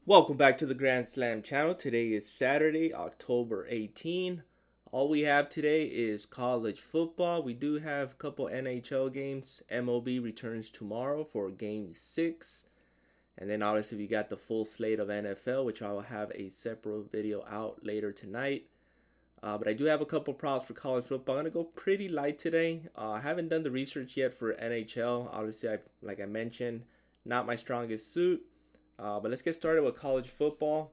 Welcome back to the Grand Slam channel. Today is Saturday, October 18th. All we have today is college football. We do have a couple NHL games. MLB returns tomorrow for game 6. And then obviously we got the full slate of NFL, which I will have a separate video out later tonight. But I do have a couple props for college football. I'm going to go pretty light today. I haven't done the research yet for NHL. Obviously, like I mentioned, not my strongest suit. But let's get started with college football.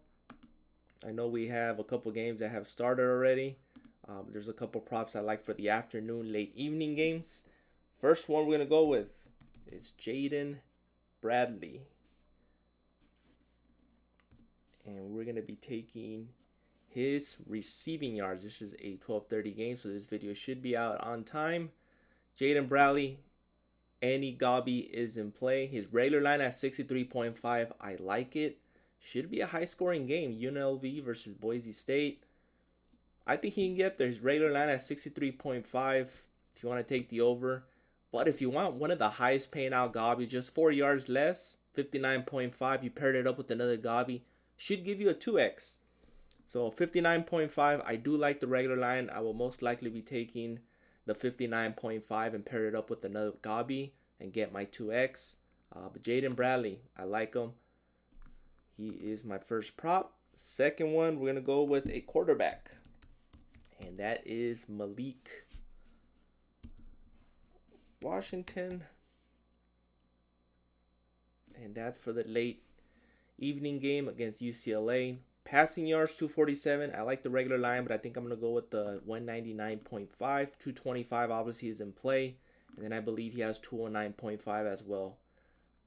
I know we have a couple games that have started already. There's a couple props I like for the afternoon, late evening games. First one we're going to go with is Jaden Bradley. And we're going to be taking his receiving yards. This is a 12:30 game, so this video should be out on time. Jaden Bradley, any Gobby is in play. His regular line at 63.5. I like it. Should be a high scoring game. UNLV versus Boise State. I think he can get there. His regular line at 63.5 if you want to take the over. But if you want one of the highest paying out Gobbies, just 4 yards less, 59.5, you paired it up with another Gobby, should give you a 2x. So 59.5, I do like the regular line. I will most likely be taking the 59.5 and pair it up with another Gobby and get my 2x. But Jaden Bradley, I like him. He is my first prop. Second one, we're going to go with a quarterback. And that is Malik Washington. And that's for the late evening game against UCLA. Passing yards 247. I like the regular line, but I think I'm going to go with the 199.5. 225 obviously is in play. And then I believe he has 209.5 as well.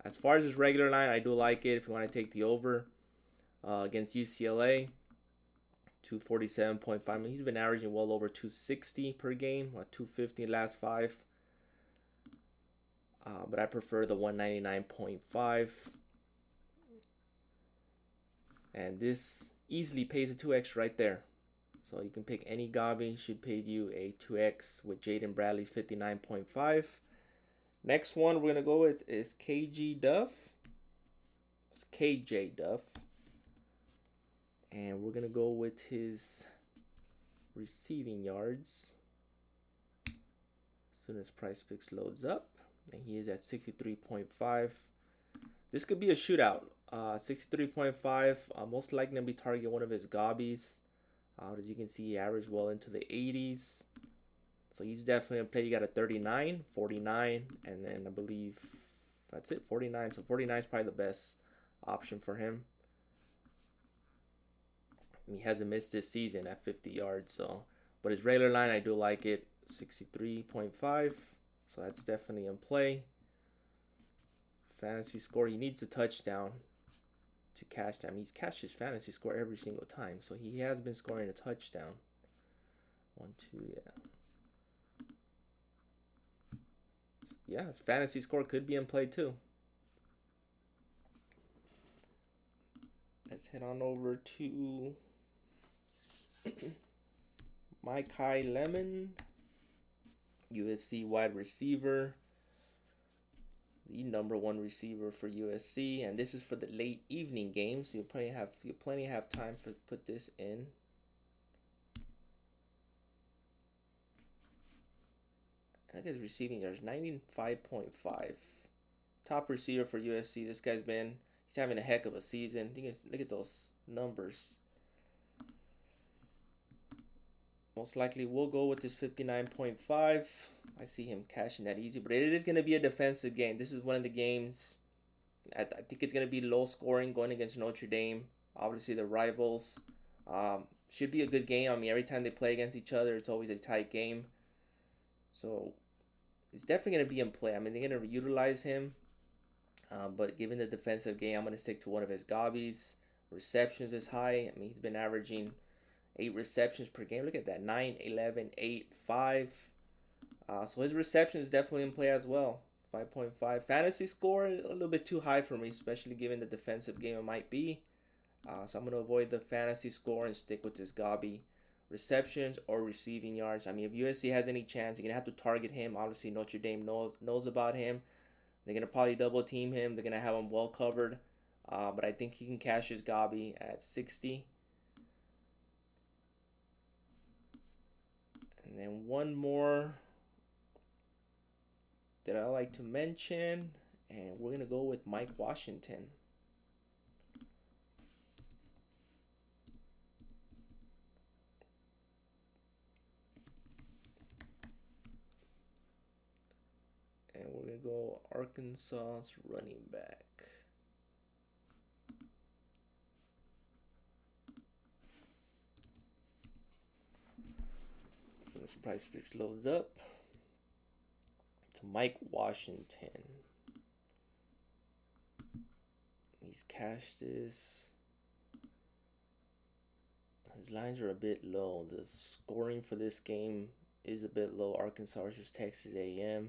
As far as his regular line, I do like it if you want to take the over against UCLA. 247.5. I mean, he's been averaging well over 260 per game, 250 last 5. But I prefer the 199.5. And this easily pays a 2x right there. So you can pick any Gobby. Should pay you a 2x with Jaden Bradley's 59.5. Next one we're going to go with is KJ Duff. It's KJ Duff. And we're going to go with his receiving yards. As soon as Price Picks loads up. And he is at 63.5. This could be a shootout. 63.5. Most likely going to be targeting one of his Gobbies. As you can see, he averaged well into the 80s. So he's definitely a play. You got a 39, 49, and then I believe that's it, 49. So 49 is probably the best option for him. He hasn't missed this season at 50 yards. So, but his regular line, I do like it, 63.5. So that's definitely in play. Fantasy score, he needs a touchdown to cash them. He's cashed his fantasy score every single time, so he has been scoring a touchdown. 1, 2, yeah. Yeah, his fantasy score could be in play too. Let's head on over to Micah Lemon, USC wide receiver. The number 1 receiver for USC, and this is for the late evening games. So you'll plenty have time to put this in. Look at his receiving yards, 95.5. Top receiver for USC. This guy's he's having a heck of a season. You can look at those numbers. Most likely we'll go with this 59.5. I see him cashing that easy, but it is going to be a defensive game. This is one of the games, I think it's going to be low scoring going against Notre Dame. Obviously the rivals. Should be a good game. I mean, every time they play against each other, it's always a tight game. So it's definitely going to be in play. I mean, they're going to utilize him. But given the defensive game, I'm going to stick to one of his Gobbies. Receptions is high. I mean, he's been averaging 8 receptions per game. Look at that. 9, 11, 8, 5. So his reception is definitely in play as well. 5.5. Fantasy score, a little bit too high for me, especially given the defensive game it might be. So I'm going to avoid the fantasy score and stick with this Gobby. Receptions or receiving yards. I mean, if USC has any chance, you're going to have to target him. Obviously, Notre Dame knows about him. They're going to probably double team him. They're going to have him well covered. but I think he can cash his Gobby at 60. And then one more that I like to mention, and we're going to go with Mike Washington. And we're going to go Arkansas's running back. So this price fix loads up. It's Mike Washington. He's cashed this. His lines are a bit low. The scoring for this game is a bit low. Arkansas versus Texas A&M.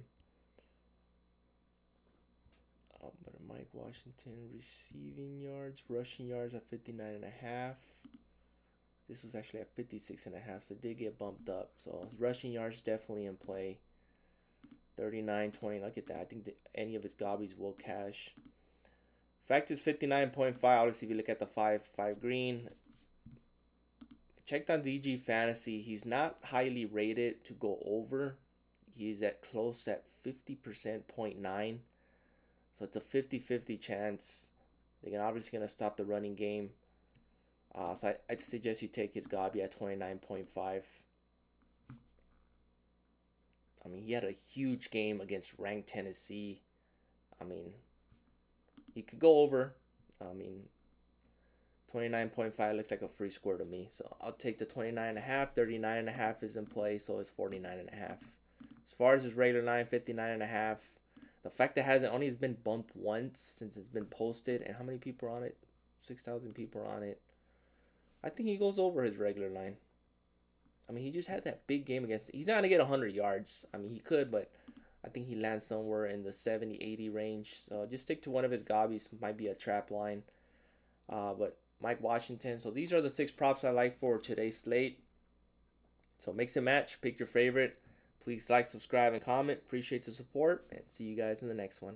But Mike Washington receiving yards, rushing yards at 59.5. This was actually at 56.5, so it did get bumped up. So his rushing yards definitely in play. 39.20. Look at that. I think any of his Gobbies will cash. Fact is 59.5. Obviously, if you look at the 5 green. Checked on DG Fantasy. He's not highly rated to go over. He's at close at 50%, 0.9. So it's a 50-50 chance. They're obviously going to stop the running game. So I'd suggest you take his Gobby at 29.5. I mean, he had a huge game against ranked Tennessee. I mean, he could go over. I mean, 29.5 looks like a free score to me. So I'll take the 29.5. 39.5 is in play, so it's 49.5. As far as his regular line, 59.5. The fact that hasn't only been bumped once since it's been posted, and how many people are on it? 6,000 people are on it. I think he goes over his regular line. I mean, he just had that big game against. He's not gonna get 100 yards. I mean, he could, but I think he lands somewhere in the 70-80 range. So just stick to one of his Gobbies. Might be a trap line. But Mike Washington. So these are the 6 props I like for today's slate. So mix and match. Pick your favorite. Please like, subscribe, and comment. Appreciate the support, and see you guys in the next one.